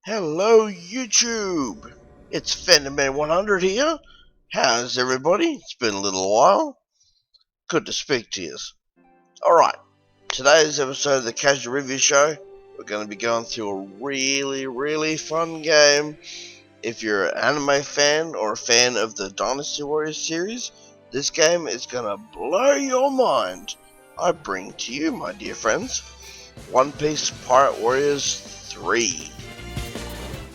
Hello YouTube! It's Fenderman100 here. How's everybody? It's been a little while. Good to speak to you. Alright, today's episode of the Casual Review Show, we're going to be going through a really fun game. If you're an anime fan or a fan of the Dynasty Warriors series, this game is going to blow your mind. I bring to you, my dear friends, One Piece Pirate Warriors 3.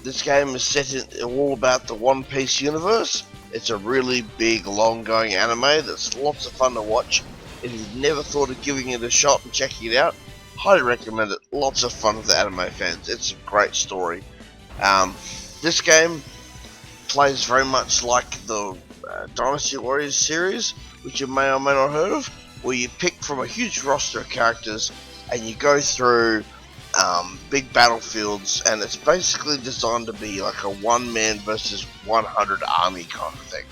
This game is set in all about the One Piece universe. It's a really big, long-going anime that's lots of fun to watch. If you've never thought of giving it a shot and checking it out, highly recommend it. Lots of fun for the anime fans. It's a great story. This game plays very much like the Dynasty Warriors series, which you may or may not have heard of, where you pick from a huge roster of characters and you go through big battlefields, and it's basically designed to be like a one-man versus 100 army kind of thing.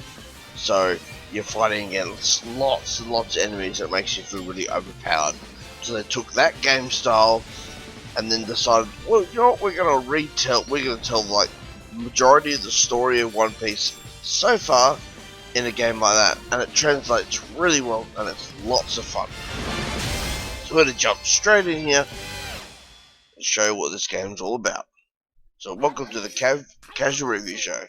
So you're fighting against lots and lots of enemies that makes you feel really overpowered. So they took that game style and then decided, well, you know what, we're going to tell like the majority of the story of One Piece so far in a game like that, and it translates really well and it's lots of fun. So we're going to jump straight in here and show you what this game's all about. So welcome to the Casual Review Show.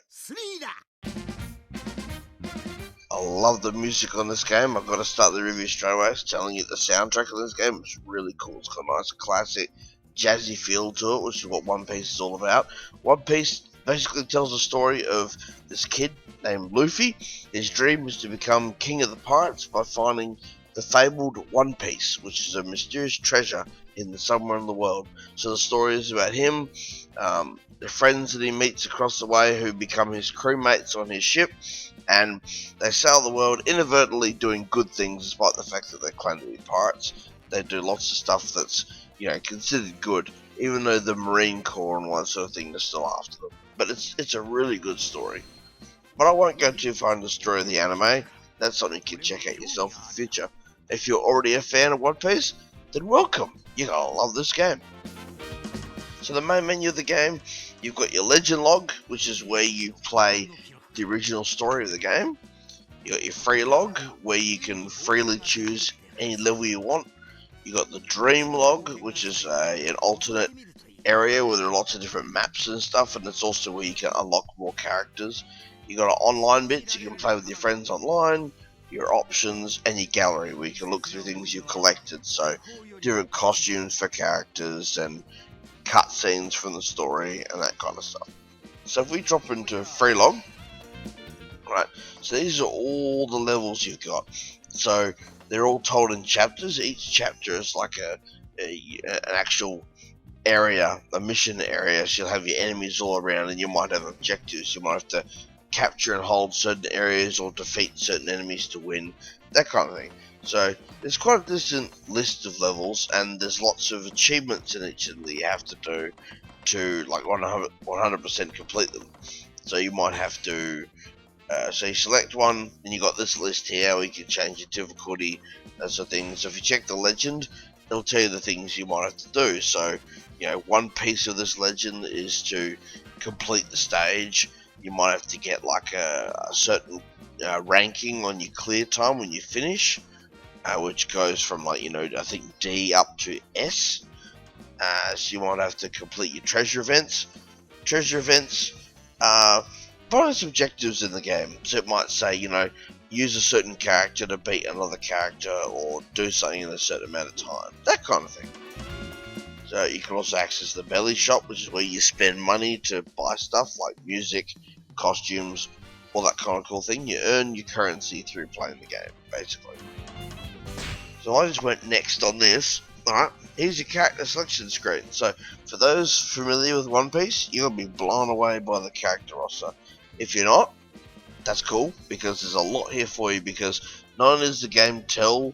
I love the music on this game. I've got to start the review straight away. It's telling you the soundtrack of this game is really cool. It's got a nice classic jazzy feel to it, which is what One Piece is all about. One Piece basically tells the story of this kid named Luffy. His dream is to become king of the pirates by finding the fabled One Piece, which is a mysterious treasure somewhere in the world. So the story is about him, the friends that he meets across the way who become his crewmates on his ship, and they sail the world inadvertently doing good things despite the fact that they claim to be pirates. They do lots of stuff that's, considered good, even though the Marine Corps and all that sort of thing are still after them. But it's a really good story. But I won't go too far into the story of the anime. That's something you can check out yourself in the future. If you're already a fan of One Piece, then welcome. You're gonna love this game. So the main menu of the game, you've got your legend log, which is where you play the original story of the game. You got your free log, where you can freely choose any level you want. You got the dream log, which is an alternate area where there are lots of different maps and stuff, and it's also where you can unlock more characters. You got an online bit, so you can play with your friends online, your options, and your gallery, where you can look through things you've collected. So different costumes for characters and cutscenes from the story and that kind of stuff. So if we drop into free log, right, so these are all the levels you've got. So they're all told in chapters. Each chapter is like an actual area, a mission area. So you'll have your enemies all around, and you might have objectives. You might have to capture and hold certain areas or defeat certain enemies to win, that kind of thing. So there's quite a decent list of levels, and there's lots of achievements in each of them that you have to do to like 100% complete them. So you might have to so you select one, and you got this list here where you can change your difficulty, that sort of thing. So if you check the legend, it'll tell you the things you might have to do. So one piece of this legend is to complete the stage. You might have to get like a certain ranking on your clear time when you finish, which goes from like I think D up to S. So you might have to complete your treasure events. Treasure events are bonus objectives in the game. So it might say use a certain character to beat another character, or do something in a certain amount of time, that kind of thing. So you can also access the belly shop, which is where you spend money to buy stuff like music, costumes, all that kind of cool thing. You earn your currency through playing the game, basically. So I just went next on this. Alright, here's your character selection screen. So for those familiar with One Piece, you're going to be blown away by the character roster. If you're not, that's cool, because there's a lot here for you, because not only does the game tell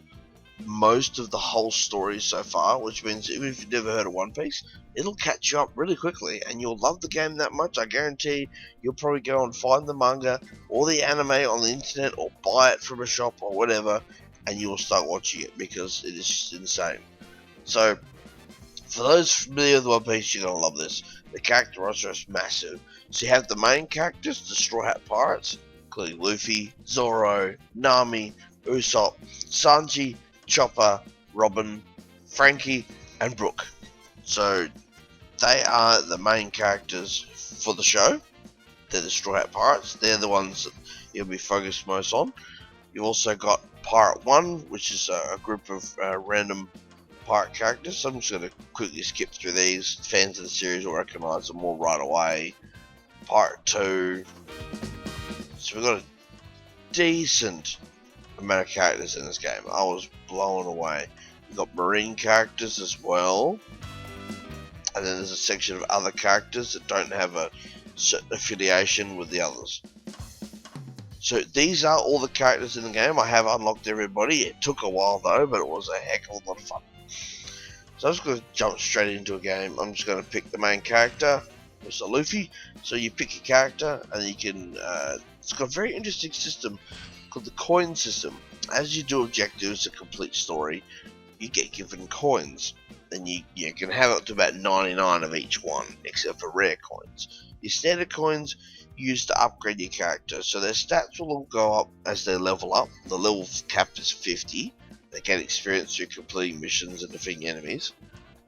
most of the whole story so far, which means even if you've never heard of One Piece, it'll catch you up really quickly, and you'll love the game that much. I guarantee you'll probably go and find the manga or the anime on the internet, or buy it from a shop or whatever, and you will start watching it, because it is just insane. So For those familiar with One Piece, you're gonna love this. The character roster is massive. So you have the main characters, the Straw Hat Pirates, including Luffy, Zoro, Nami, Usopp, Sanji, Chopper, Robin, Frankie, and Brook. So they are the main characters for the show. They're the Straw Hat Pirates. They're the ones that you'll be focused most on. You've also got Pirate 1, which is a group of random pirate characters. So I'm just going to quickly skip through these. Fans of the series will recognise them all right away. Pirate 2. So we've got a decent amount of characters in this game. I was blown away. You've got marine characters as well. And then there's a section of other characters that don't have a certain affiliation with the others. So these are all the characters in the game. I have unlocked everybody. It took a while though, but it was a heck of a lot of fun. So I'm just going to jump straight into a game. I'm just going to pick the main character, Mr. Luffy. So you pick your character, and you can. It's got a very interesting system called the coin system. As you do objectives to complete story, you get given coins, and you can have up to about 99 of each one, except for rare coins. Your standard coins used to upgrade your character, so their stats will all go up as they level up. The level cap is 50. They get experience through completing missions and defeating enemies.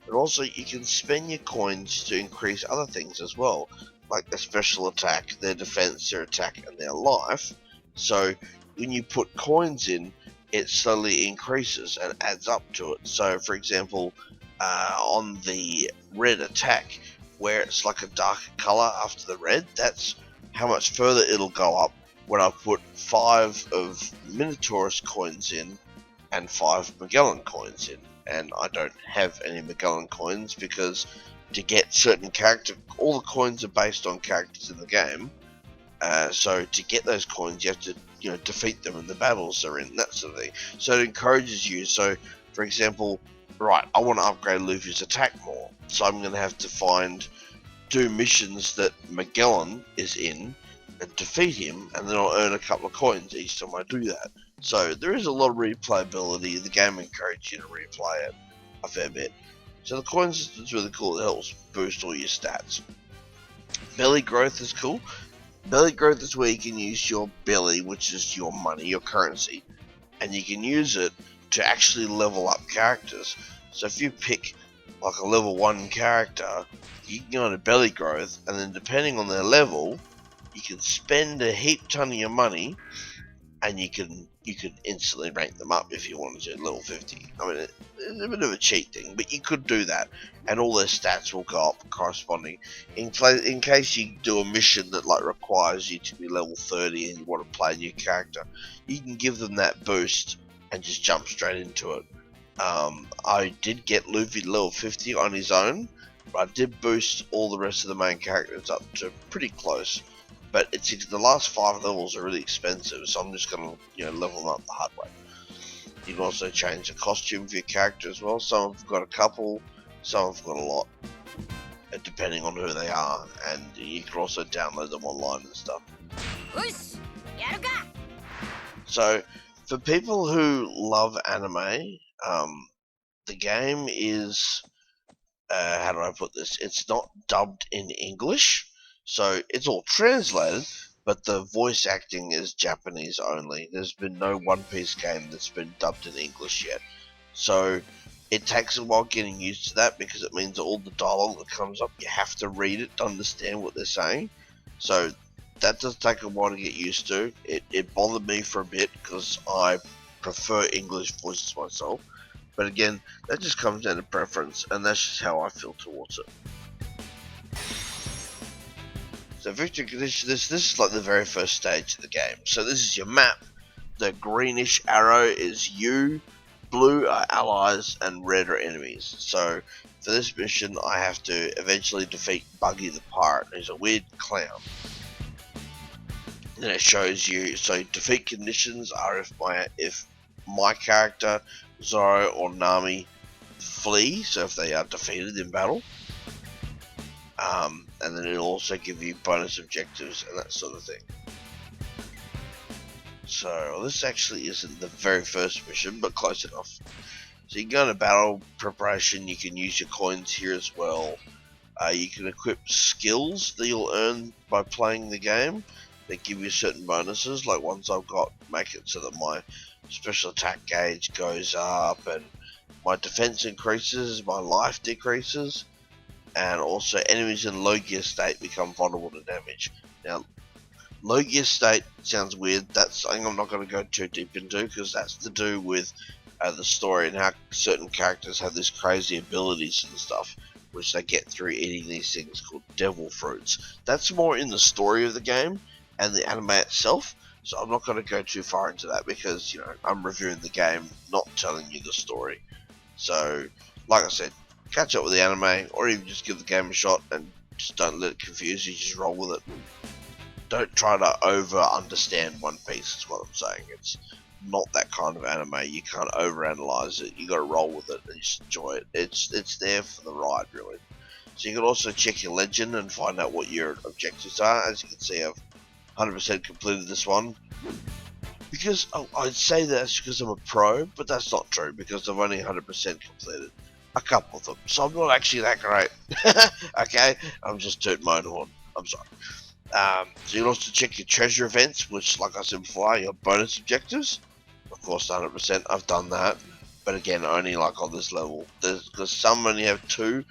But also you can spend your coins to increase other things as well, like their special attack, their defense, their attack, and their life. So when you put coins in, it slowly increases and adds up to it. So for example, on the red attack, where it's like a darker color after the red, that's how much further it'll go up when I put 5 of Minotaurus coins in and 5 Magellan coins in. And I don't have any Magellan coins because to get certain character, all the coins are based on characters in the game. So to get those coins, you have to defeat them in the battles they're in, that sort of thing. So it encourages you. So for example, right, I want to upgrade Luffy's attack more, so I'm going to have to do missions that Magellan is in and defeat him, and then I'll earn a couple of coins each time I do that. So there is a lot of replayability. The game encourages you to replay it a fair bit. So the coin system is really cool. It helps boost all your stats. Belly growth is cool. Belly growth is where you can use your belly, which is your money, your currency, and you can use it to actually level up characters. So if you pick like a level 1 character, you can go into belly growth, and then depending on their level, you can spend a heap ton of your money, and you can instantly rank them up if you wanted to, level 50. I mean, it's a bit of a cheat thing, but you could do that, and all their stats will go up corresponding. In case you do a mission that like requires you to be level 30 and you want to play a new character, you can give them that boost and just jump straight into it. I did get Luffy to level 50 on his own, but I did boost all the rest of the main characters up to pretty close. But the last 5 levels are really expensive, so I'm just gonna level them up the hard way. You can also change the costume for your character as well. Some have got a couple, some have got a lot, depending on who they are, and you can also download them online and stuff. So for people who love anime, the game is how do I put this? It's not dubbed in English, so it's all translated, but the voice acting is Japanese only. There's been no One Piece game that's been dubbed in English yet. So it takes a while getting used to that, because it means that all the dialogue that comes up, you have to read it to understand what they're saying. So that does take a while to get used to. It bothered me for a bit because I prefer English voices myself. But again, that just comes down to preference, and that's just how I feel towards it. So victory condition, this is like the very first stage of the game. So this is your map. The greenish arrow is you, blue are allies, and red are enemies. So for this mission, I have to eventually defeat Buggy the Pirate, who's a weird clown. Then it shows you, so defeat conditions are if my character, Zoro or Nami, flee, so if they are defeated in battle. And then it'll also give you bonus objectives and that sort of thing. So this actually isn't the very first mission, but close enough. So you can go into battle preparation, you can use your coins here as well. You can equip skills that you'll earn by playing the game that give you certain bonuses, like ones I've got make it so that my special attack gauge goes up and my defense increases, my life decreases, and also enemies in low gear state become vulnerable to damage. Now, low gear state sounds weird. That's something I'm not going to go too deep into because that's to do with the story and how certain characters have these crazy abilities and stuff, which they get through eating these things called devil fruits. That's more in the story of the game and the anime itself. So I'm not going to go too far into that because, you know, I'm reviewing the game, not telling you the story. So, like I said, catch up with the anime, or even just give the game a shot and just don't let it confuse you, just roll with it. Don't try to over understand One Piece is what I'm saying. It's not that kind of anime. You can't overanalyze it. You gotta roll with it and just enjoy it. It's there for the ride, really. So you can also check your legend and find out what your objectives are. As you can see, I've 100% completed this one. Because I'd say that's because I'm a pro, but that's not true because I've only 100% completed a couple of them. So I'm not actually that great. Okay, I'm just tooting my own horn. I'm sorry. So you can also check your treasure events, which, like I said before, are your bonus objectives. Of course, 100%. I've done that, but again, only like on this level. Because some only have 2.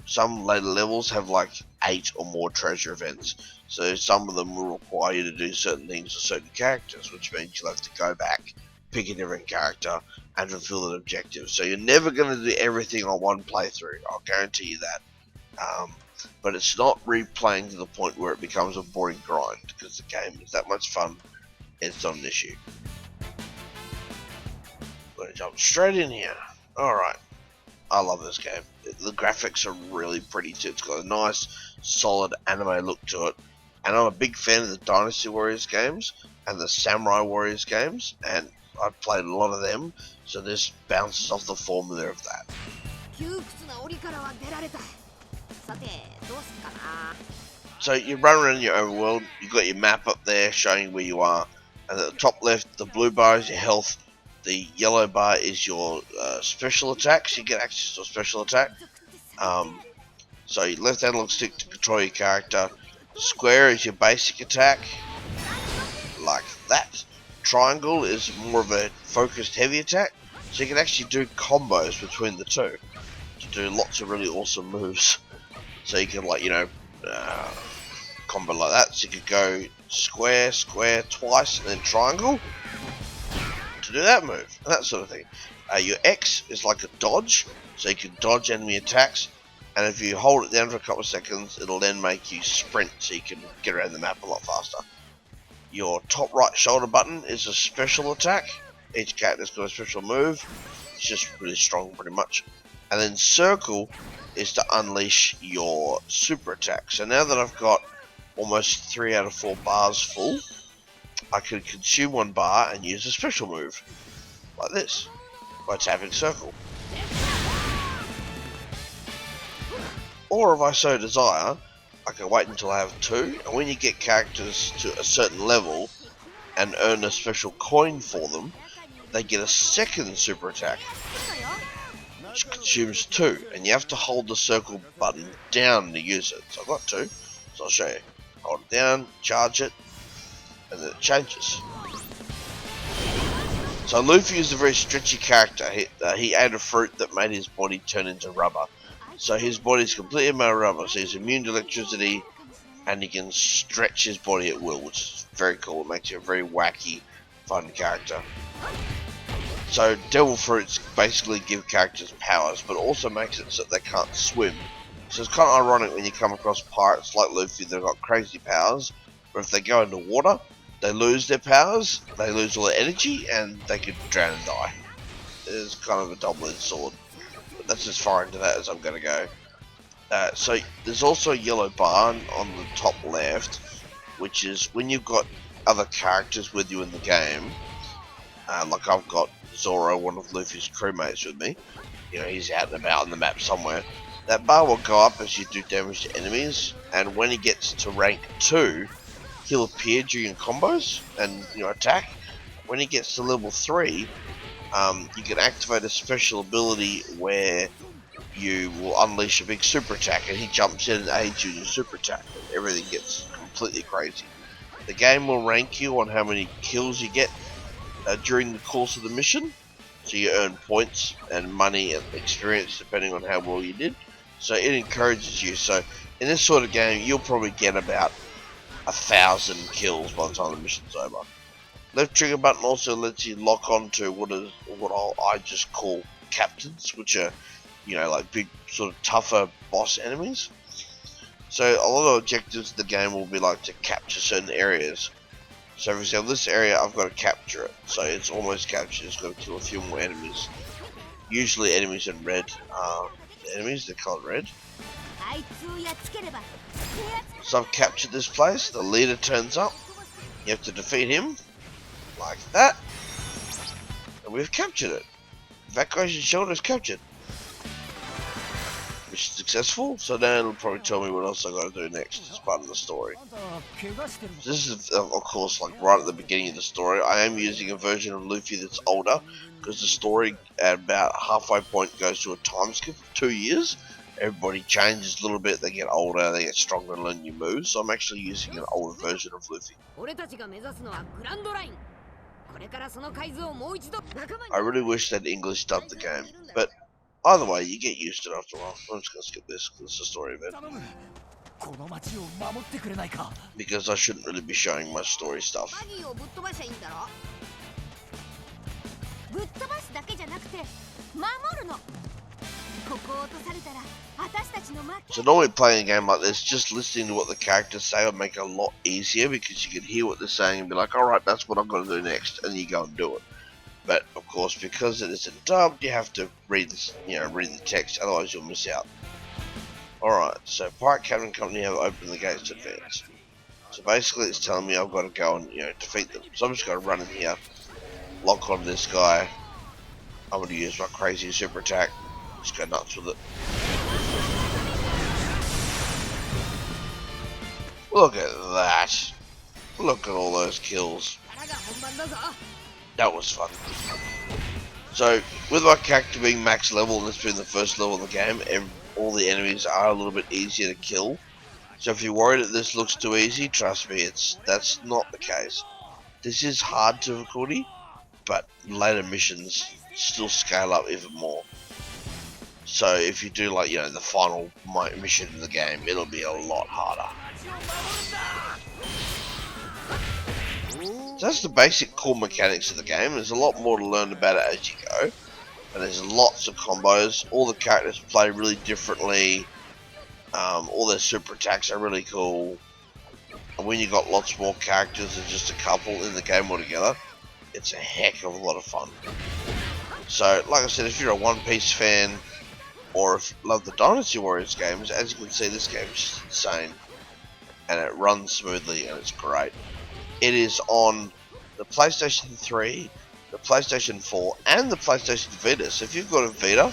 Some later levels have like 8 or more treasure events. So some of them will require you to do certain things with certain characters, which means you'll have to go back, pick a different character, and fulfill an objective. So you're never going to do everything on one playthrough. I'll guarantee you that. But it's not replaying to the point where it becomes a boring grind, because the game is that much fun. It's not an issue. I'm going to jump straight in here. Alright. I love this game. The graphics are really pretty too. It's got a nice, solid anime look to it. And I'm a big fan of the Dynasty Warriors games and the Samurai Warriors games. And I've played a lot of them. So this bounces off the formula of that. So you run around your overworld. You've got your map up there showing where you are. And at the top left, the blue bar is your health. The yellow bar is your special attacks. You get access to a special attack. So your left analog stick to control your character. Square is your basic attack, like that. Triangle is more of a focused heavy attack. So you can actually do combos between the two to do lots of really awesome moves. So you can, like, you know, combo like that. So you could go square, square twice, and then triangle to do that move, and that sort of thing. Your X is like a dodge, so you can dodge enemy attacks, and if you hold it down for a couple of seconds, it'll then make you sprint, so you can get around the map a lot faster. Your top right shoulder button is a special attack. Each character's got a special move. It's just really strong, pretty much. And then circle is to unleash your super attack. So now that I've got almost 3 out of 4 bars full, I can consume 1 bar and use a special move, like this, by tapping circle. Or if I so desire, I can wait until I have 2, and when you get characters to a certain level and earn a special coin for them, they get a second super attack, which consumes 2, and you have to hold the circle button down to use it. So I've got 2, so I'll show you. Hold it down, charge it, and then it changes. So Luffy is a very stretchy character. He ate a fruit that made his body turn into rubber. So his body is completely made of rubber. So he's immune to electricity, and he can stretch his body at will, which is very cool. It makes him a very wacky, fun character. So devil fruits basically give characters powers, but also makes it so they can't swim. So it's kind of ironic when you come across pirates like Luffy that have got crazy powers, but if they go into water, they lose their powers, they lose all their energy, and they could drown and die. It's kind of a double-edged sword, but that's as far into that as I'm going to go. So there's also a yellow bar on the top left, which is when you've got other characters with you in the game. Like I've got Zoro, one of Luffy's crewmates, with me. You know, he's out and about on the map somewhere. That bar will go up as you do damage to enemies, and when he gets to rank 2, he'll appear during combos and, you know, attack. When he gets to level 3, you can activate a special ability where you will unleash a big super attack, and he jumps in and aids you in your super attack. Everything gets completely crazy. The game will rank you on how many kills you get during the course of the mission, so you earn points and money and experience depending on how well you did. So it encourages you. So in this sort of game, you'll probably get about 1,000 kills by the time the mission's over. Left trigger button also lets you lock onto what I just call captains, which are, you know, like big sort of tougher boss enemies. So a lot of objectives in the game will be like to capture certain areas. So for example, this area I've got to capture it, so it's almost captured. It's got to kill a few more enemies. Usually enemies in red. Enemies, they're colored red. So I've captured this place. The leader turns up. You have to defeat him, like that, and we've captured it. Evacuation shelter is captured. Mission successful. So now it'll probably tell me what else I got to do next as part of the story. This is of course like right at the beginning of the story. I am using a version of Luffy that's older because the story at about halfway point goes to a time skip of 2 years. Everybody changes a little bit, they get older, they get stronger and learn new moves, so I'm actually using an older version of Luffy. I really wish they'd English dubbed the game, but either way, you get used to it after a while. I'm just going to skip this because it's a story event. Because I shouldn't really be showing much story stuff. So normally playing a game like this, just listening to what the characters say will make it a lot easier because you can hear what they're saying and be like, alright, that's what I'm going to do next, and you go and do it. But of course, because it isn't dubbed, you have to read this, read the text, otherwise you'll miss out. Alright, so Pirate Captain Company have opened the gates to advance. So basically it's telling me I've got to go and defeat them. So I'm just going to run in here, lock on this guy. I'm going to use my crazy super attack, just go nuts with it. Look at that. Look at all those kills. That was fun. So, with my character being max level and this being the first level of the game, all the enemies are a little bit easier to kill. So if you're worried that this looks too easy, trust me, that's not the case. This is hard difficulty, but later missions still scale up even more. So if you do like, the final mission in the game, it'll be a lot harder. So that's the basic core mechanics of the game. There's a lot more to learn about it as you go. And there's lots of combos. All the characters play really differently. All their super attacks are really cool. And when you got lots more characters than just a couple in the game altogether, it's a heck of a lot of fun. So, like I said, if you're a One Piece fan, or if you love the Dynasty Warriors games, as you can see, this game is just insane. And it runs smoothly and it's great. It is on the PlayStation 3, the PlayStation 4, and the PlayStation Vita. So if you've got a Vita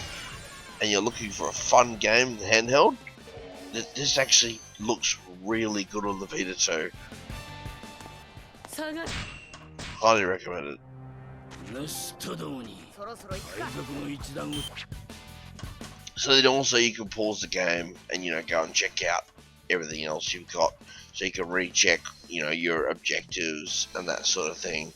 and you're looking for a fun game handheld, this actually looks really good on the Vita too. Highly recommend it. So then also you can pause the game and go and check out everything else you've got. So you can recheck your objectives and that sort of thing.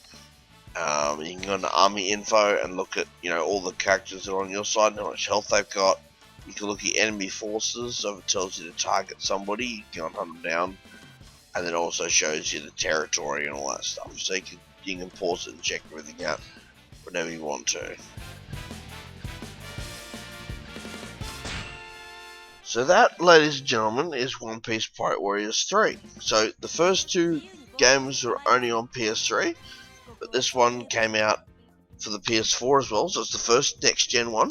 You can go into army info and look at all the characters that are on your side and how much health they've got. You can look at enemy forces, so if it tells you to target somebody, you can go and hunt them down. And it also shows you the territory and all that stuff. So you can pause it and check everything out whenever you want to. So that, ladies and gentlemen, is One Piece Pirate Warriors 3. So the first two games were only on PS3, but this one came out for the PS4 as well, so it's the first next-gen one.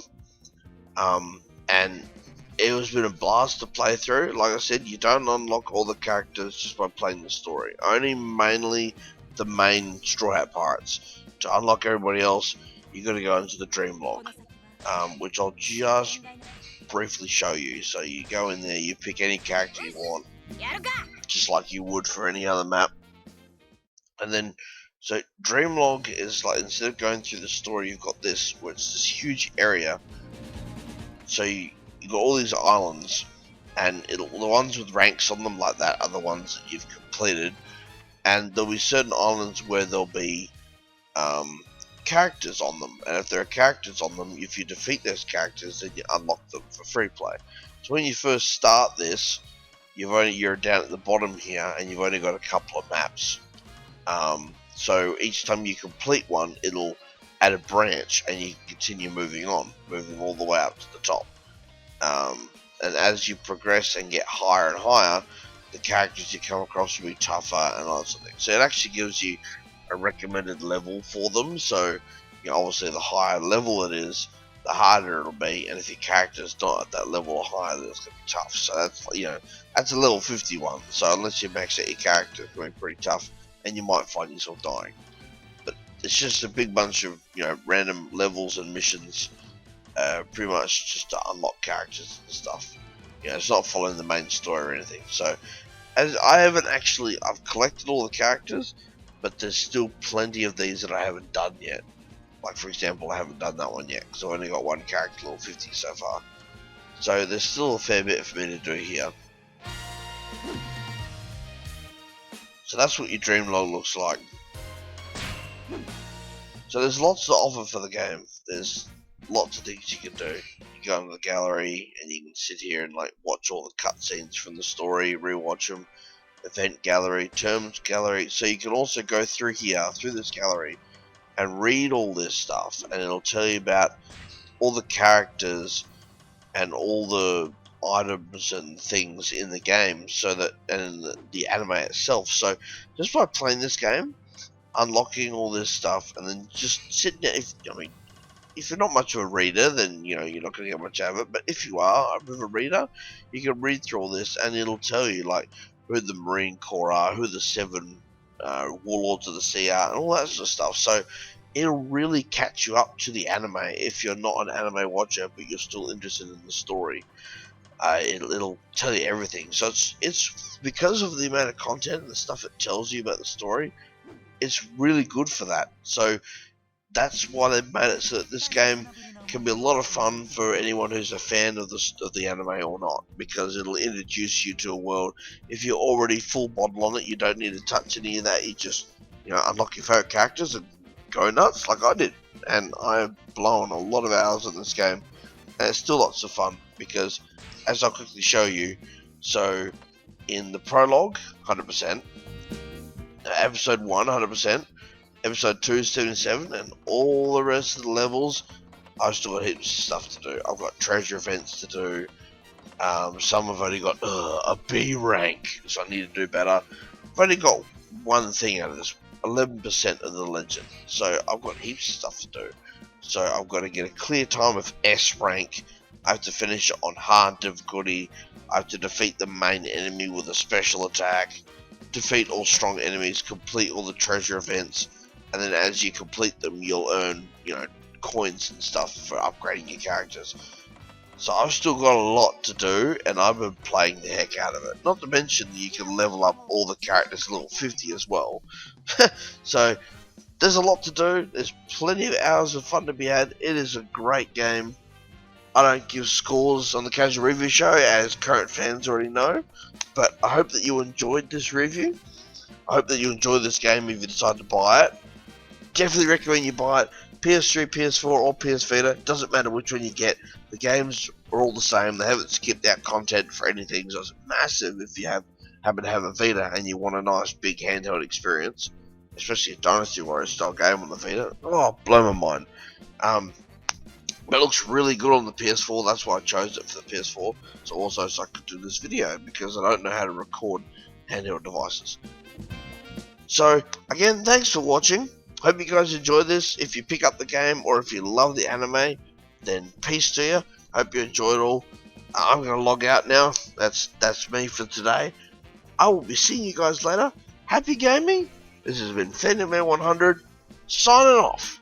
And it has been a blast to play through. Like I said, you don't unlock all the characters just by playing the story. Only mainly the main Straw Hat Pirates. To unlock everybody else, you got to go into the Dream Log, which I'll just briefly show you. So you go in there, you pick any character you want, just like you would for any other map, and then So Dreamlog is like, instead of going through the story, you've got this, where it's this huge area. So you got all these islands, and the ones with ranks on them like that are the ones that you've completed. And there'll be certain islands where there'll be characters on them, and if there are characters on them, if you defeat those characters, then you unlock them for free play. So when you first start this, you're down at the bottom here, and you've only got a couple of maps. So each time you complete one, it'll add a branch, and you can continue moving on, moving all the way up to the top. And as you progress and get higher and higher, the characters you come across will be tougher and all that sort of thing. So it actually gives you a recommended level for them. So, obviously the higher level it is, the harder it'll be, and if your character's not at that level or higher, then it's gonna be tough. So that's a level 51. So unless you max out your character, it's gonna be pretty tough, and you might find yourself dying. But it's just a big bunch of random levels and missions, pretty much just to unlock characters and stuff. It's not following the main story or anything. So as I've collected all the characters, but there's still plenty of these that I haven't done yet. Like, for example, I haven't done that one yet because I've only got one character level 50 so far. So there's still a fair bit for me to do here. So that's what your dream log looks like. So there's lots to offer for the game. There's lots of things you can do. You go into the gallery and you can sit here and like watch all the cutscenes from the story, rewatch them. Event gallery, terms gallery. So you can also go through this gallery, and read all this stuff, and it'll tell you about all the characters and all the items and things in the game, and the anime itself. So just by playing this game, unlocking all this stuff, and then just sitting there. If you're not much of a reader, then you're not going to get much out of it. But if you are a bit of a reader, you can read through all this, and it'll tell you like who the Marine Corps are, who the 7 Warlords of the Sea are, and all that sort of stuff. So it'll really catch you up to the anime if you're not an anime watcher, but you're still interested in the story. It'll tell you everything. So it's because of the amount of content and the stuff it tells you about the story. It's really good for that. So that's why they've made it so that this game can be a lot of fun for anyone who's a fan of the anime or not, because it'll introduce you to a world. If you're already full bottle on it, you don't need to touch any of that. You just unlock your favorite characters and go nuts like I did, and I've blown a lot of hours in this game, and it's still lots of fun because, as I'll quickly show you, so in the prologue 100%, episode 1 100%, episode 2 77, and all the rest of the levels, I've still got heaps of stuff to do. I've got treasure events to do. Some have only got a B rank, so I need to do better. I've only got one thing out of this, 11% of the legend, so I've got heaps of stuff to do. So I've got to get a clear time of S rank. I have to finish it on hard difficulty. I have to defeat the main enemy with a special attack, defeat all strong enemies, complete all the treasure events, and then as you complete them, you'll earn, coins and stuff for upgrading your characters. So I've still got a lot to do, and I've been playing the heck out of it. Not to mention that you can level up all the characters to level 50 as well. So there's a lot to do. There's plenty of hours of fun to be had. It is a great game. I don't give scores on the Casual Review Show, as current fans already know. But I hope that you enjoyed this review. I hope that you enjoy this game if you decide to buy it. Definitely recommend you buy it. PS3, PS4 or PS Vita, doesn't matter which one you get. The games are all the same. They haven't skipped out content for anything, so it's massive if you happen to have a Vita and you want a nice big handheld experience, especially a Dynasty Warriors style game on the Vita. Oh, blow my mind. But it looks really good on the PS4. That's why I chose it for the PS4. So also so I could do this video, because I don't know how to record handheld devices. So again, thanks for watching. Hope you guys enjoy this. If you pick up the game or if you love the anime, then peace to you. Hope you enjoyed it all. I'm going to log out now. That's me for today. I will be seeing you guys later. Happy gaming. This has been Fenderman 100 signing off.